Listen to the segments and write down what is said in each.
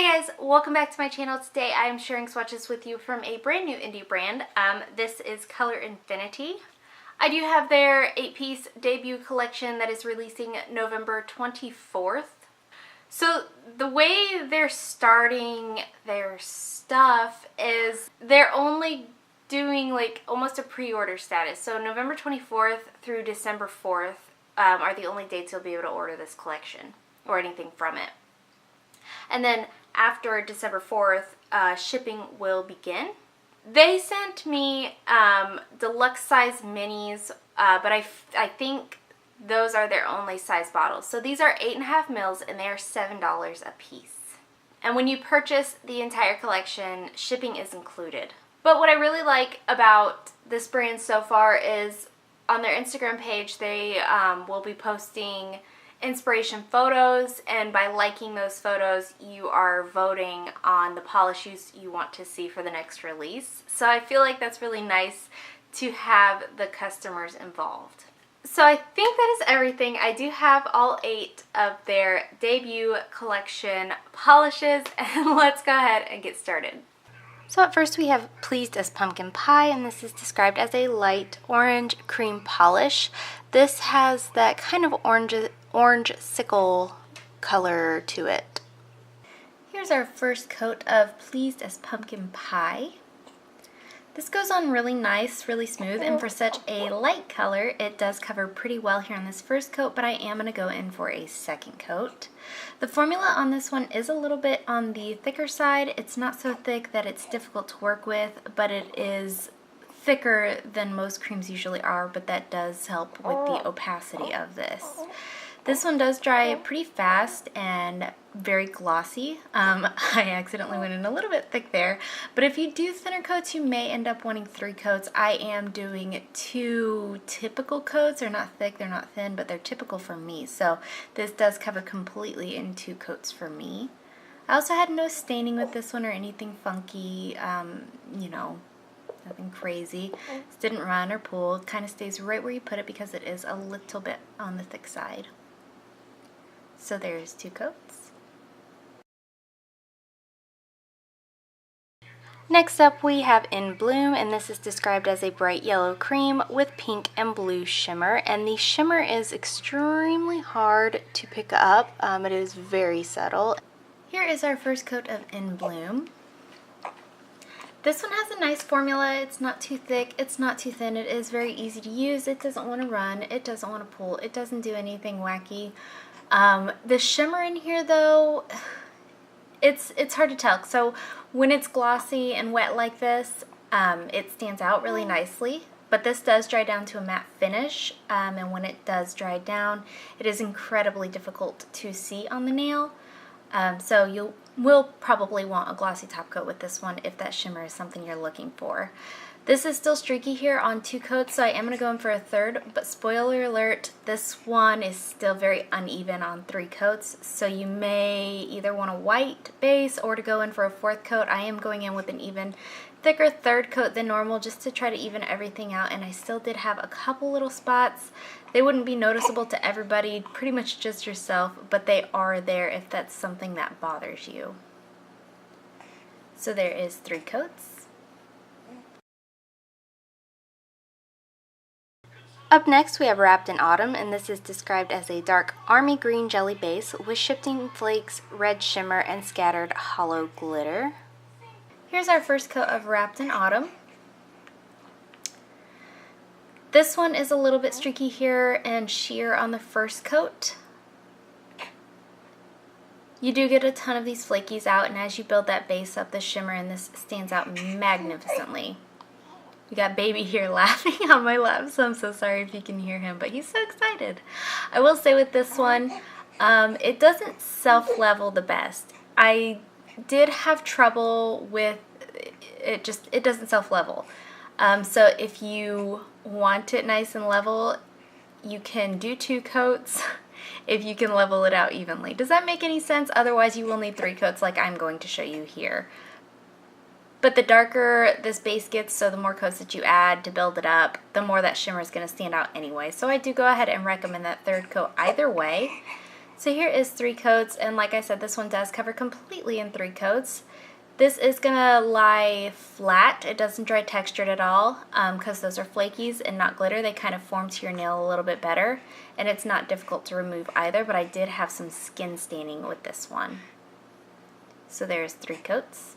Hi guys, welcome back to my channel. Today I am sharing swatches with you from a brand new indie brand. This is Color Infinity. I do have their 8-piece debut collection that is releasing November 24th. So the way they're starting their stuff is they're only doing like almost a pre-order status. So November 24th through December 4th are the only dates you'll be able to order this collection or anything from it. And then after December 4th, shipping will begin. They sent me deluxe size minis, but I think those are their only size bottles. So these are 8.5 mils and they are $7 a piece. And when you purchase the entire collection, shipping is included. But what I really like about this brand so far is on their Instagram page, they will be posting inspiration photos, and by liking those photos you are voting on the polishes you want to see for the next release. So I feel like that's really nice to have the customers involved. So I think that is everything. I do have all 8 of their debut collection polishes, and let's go ahead and get started. So at first we have Pleased as Pumpkin Pie, and this is described as a light orange cream polish. This has that kind of orange sickle color to it. Here's our first coat of Pleased as Pumpkin Pie. This goes on really nice, really smooth, and for such a light color, it does cover pretty well here on this first coat, but I am going to go in for a second coat. The formula on this one is a little bit on the thicker side. It's not so thick that it's difficult to work with, but it is thicker than most creams usually are, but that does help with the opacity of this. This one does dry pretty fast and very glossy. I accidentally went in a little bit thick there, but if you do thinner coats, you may end up wanting 3 coats. I am doing 2 typical coats. They're not thick, they're not thin, but they're typical for me. So this does cover completely in 2 coats for me. I also had no staining with this one or anything funky, you know, nothing crazy. This didn't run or pull. It kind of stays right where you put it because it is a little bit on the thick side. So there's 2 coats. Next up we have In Bloom, and this is described as a bright yellow cream with pink and blue shimmer, and the shimmer is extremely hard to pick up. It is very subtle. Here is our first coat of In Bloom. This one has a nice formula. It's not too thick, it's not too thin, it is very easy to use. It doesn't want to run, it doesn't want to pull, it doesn't do anything wacky. The shimmer in here though, it's hard to tell. So when it's glossy and wet like this, it stands out really nicely, but this does dry down to a matte finish, and when it does dry down, it is incredibly difficult to see on the nail. So you will probably want a glossy top coat with this one if that shimmer is something you're looking for. This is still streaky here on 2 coats, so I am going to go in for a third, but spoiler alert, this one is still very uneven on 3 coats, so you may either want a white base or to go in for a 4th coat. I am going in with an even thicker 3rd coat than normal just to try to even everything out, and I still did have a couple little spots. They wouldn't be noticeable to everybody, pretty much just yourself, but they are there if that's something that bothers you. So there is 3 coats. Up next we have Wrapped in Autumn, and this is described as a dark army green jelly base with shifting flakes, red shimmer, and scattered hollow glitter. Here's our first coat of Wrapped in Autumn. This one is a little bit streaky here and sheer on the first coat. You do get a ton of these flakies out, and as you build that base up, the shimmer in this stands out magnificently. We got baby here laughing on my lap, so I'm so sorry if you can hear him, but he's so excited. I will say with this one, it doesn't self-level the best. I did have trouble with it, it doesn't self-level. So if you want it nice and level, you can do 2 coats if you can level it out evenly. Does that make any sense? Otherwise you will need 3 coats like I'm going to show you here. But the darker this base gets, so the more coats that you add to build it up, the more that shimmer is going to stand out anyway. So I do go ahead and recommend that 3rd coat either way. So here is 3 coats, and like I said, this one does cover completely in 3 coats. This is gonna lie flat. It doesn't dry textured at all because those are flakies and not glitter. They kind of form to your nail a little bit better, and it's not difficult to remove either, but I did have some skin staining with this one. So there's 3 coats.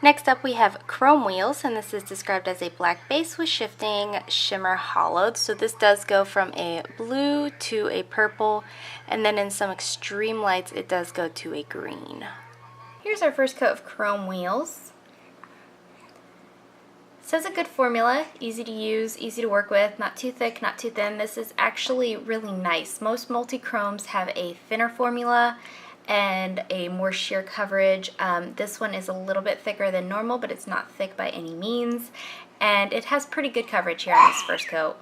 Next up we have chrome wheels, and this is described as a black base with shifting shimmer hollowed. So this does go from a blue to a purple, and then in some extreme lights it does go to a green. Here's our first coat of chrome wheels. It says a good formula, easy to use, easy to work with, not too thick, not too thin. This is actually really nice. Most multi-chromes have a thinner formula and a more sheer coverage. This one is a little bit thicker than normal, but it's not thick by any means, and it has pretty good coverage here on this first coat.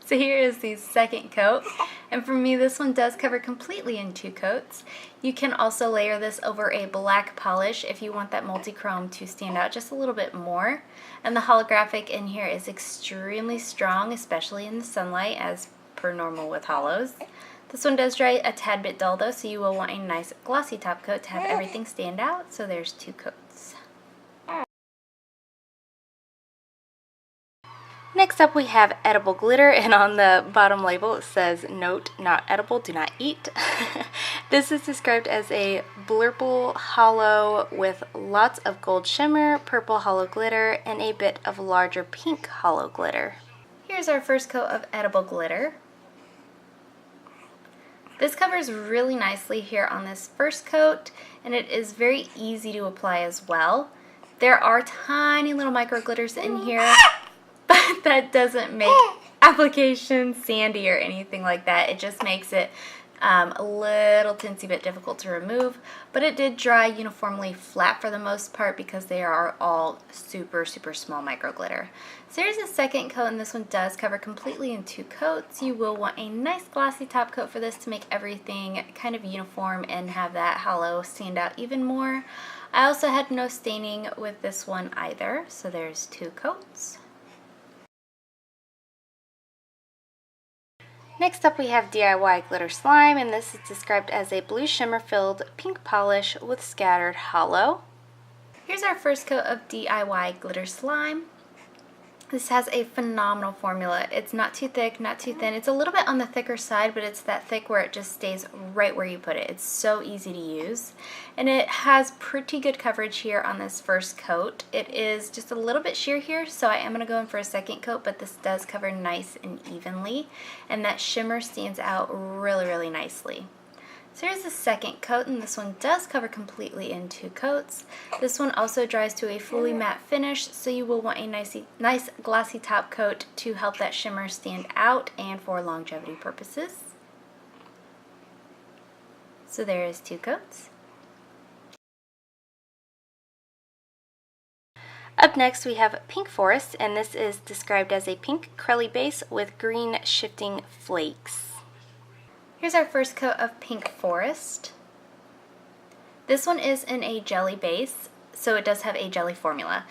So here is the second coat, and for me this one does cover completely in 2 coats. You can also layer this over a black polish if you want that multi-chrome to stand out just a little bit more. And the holographic in here is extremely strong, especially in the sunlight, as per normal with hollows. This one does dry a tad bit dull though, so you will want a nice glossy top coat to have everything stand out. So there's 2 coats. Next up we have edible glitter, and on the bottom label it says, "Note, not edible, do not eat." This is described as a blurple hollow with lots of gold shimmer, purple hollow glitter, and a bit of larger pink hollow glitter. Here's our first coat of edible glitter. This covers really nicely here on this first coat, and it is very easy to apply as well. There are tiny little micro glitters in here, but that doesn't make application sandy or anything like that. It just makes it a little teensy bit difficult to remove, but it did dry uniformly flat for the most part because they are all super small micro glitter. So here's a second coat, and this one does cover completely in 2 coats. You will want a nice glossy top coat for this to make everything kind of uniform and have that hollow stand out even more. I also had no staining with this one either, so there's 2 coats. Next up we have DIY glitter slime, and this is described as a blue shimmer filled pink polish with scattered hollow. Here's our first coat of DIY glitter slime. This has a phenomenal formula. It's not too thick, not too thin. It's a little bit on the thicker side, but it's that thick where it just stays right where you put it. It's so easy to use. And it has pretty good coverage here on this first coat. It is just a little bit sheer here, so I am going to go in for a second coat, but this does cover nice and evenly. And that shimmer stands out really nicely. So here's the second coat, and this one does cover completely in 2 coats. This one also dries to a fully matte finish, so you will want a nice glossy top coat to help that shimmer stand out and for longevity purposes. So there is 2 coats. Up next we have Pink Forest, and this is described as a pink curly base with green shifting flakes. Here's our first coat of Pink Forest. This one is in a jelly base, so it does have a jelly formula.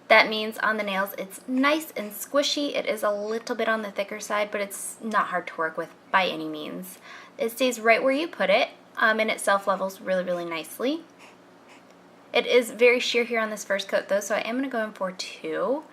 That means on the nails it's nice and squishy. It is a little bit on the thicker side, but it's not hard to work with by any means. It stays right where you put it, and it self-levels really nicely. It is very sheer here on this first coat though, so I am going to go in for 2.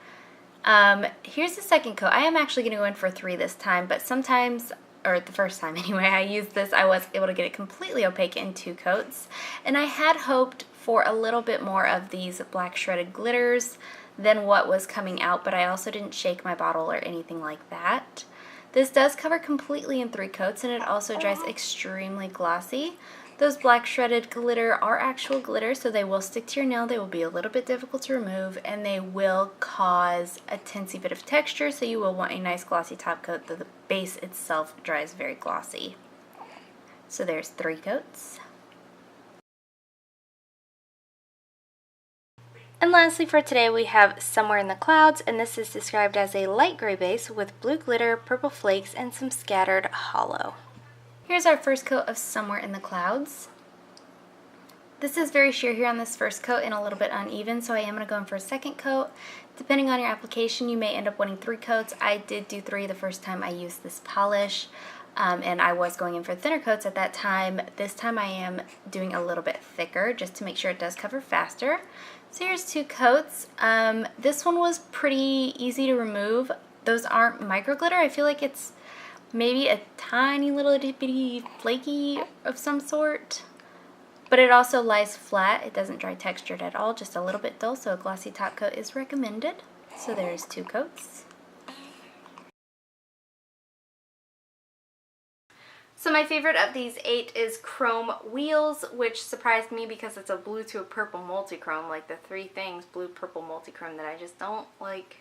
Here's the second coat. I am actually going to go in for 3 this time, but sometimes, or the first time anyway, I used this, I was able to get it completely opaque in 2 coats. And I had hoped for a little bit more of these black shredded glitters than what was coming out, but I also didn't shake my bottle or anything like that. This does cover completely in 3 coats, and it also dries extremely glossy. Those black shredded glitter are actual glitter, so they will stick to your nail. They will be a little bit difficult to remove, and they will cause a teensy bit of texture, so you will want a nice glossy top coat, though the base itself dries very glossy. So there's 3 coats. And lastly for today we have Somewhere in the Clouds, and this is described as a light gray base with blue glitter, purple flakes, and some scattered hollow. Here's our first coat of Somewhere in the Clouds. This is very sheer here on this first coat and a little bit uneven, so I am going to go in for a second coat. Depending on your application, you may end up wanting 3 coats. I did do 3 the first time I used this polish, and I was going in for thinner coats at that time. This time I am doing a little bit thicker just to make sure it does cover faster. So here's 2 coats. This one was pretty easy to remove. Those aren't micro glitter. I feel like it's maybe a tiny little itty bitty flaky of some sort. But it also lies flat. It doesn't dry textured at all, just a little bit dull, so a glossy top coat is recommended. So there's 2 coats. So my favorite of these 8 is Chrome Wheels, which surprised me because it's a blue to a purple multi-chrome, like the 3 things, blue, purple, multi-chrome, that I just don't like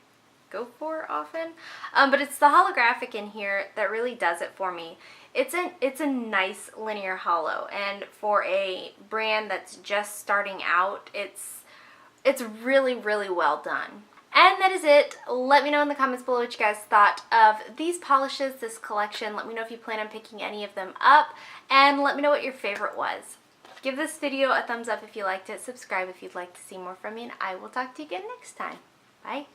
go for often. But it's the holographic in here that really does it for me. It's a nice linear holo, and for a brand that's just starting out, it's really, really well done. And that is it. Let me know in the comments below what you guys thought of these polishes, this collection. Let me know if you plan on picking any of them up, and let me know what your favorite was. Give this video a thumbs up if you liked it, subscribe if you'd like to see more from me, and I will talk to you again next time. Bye.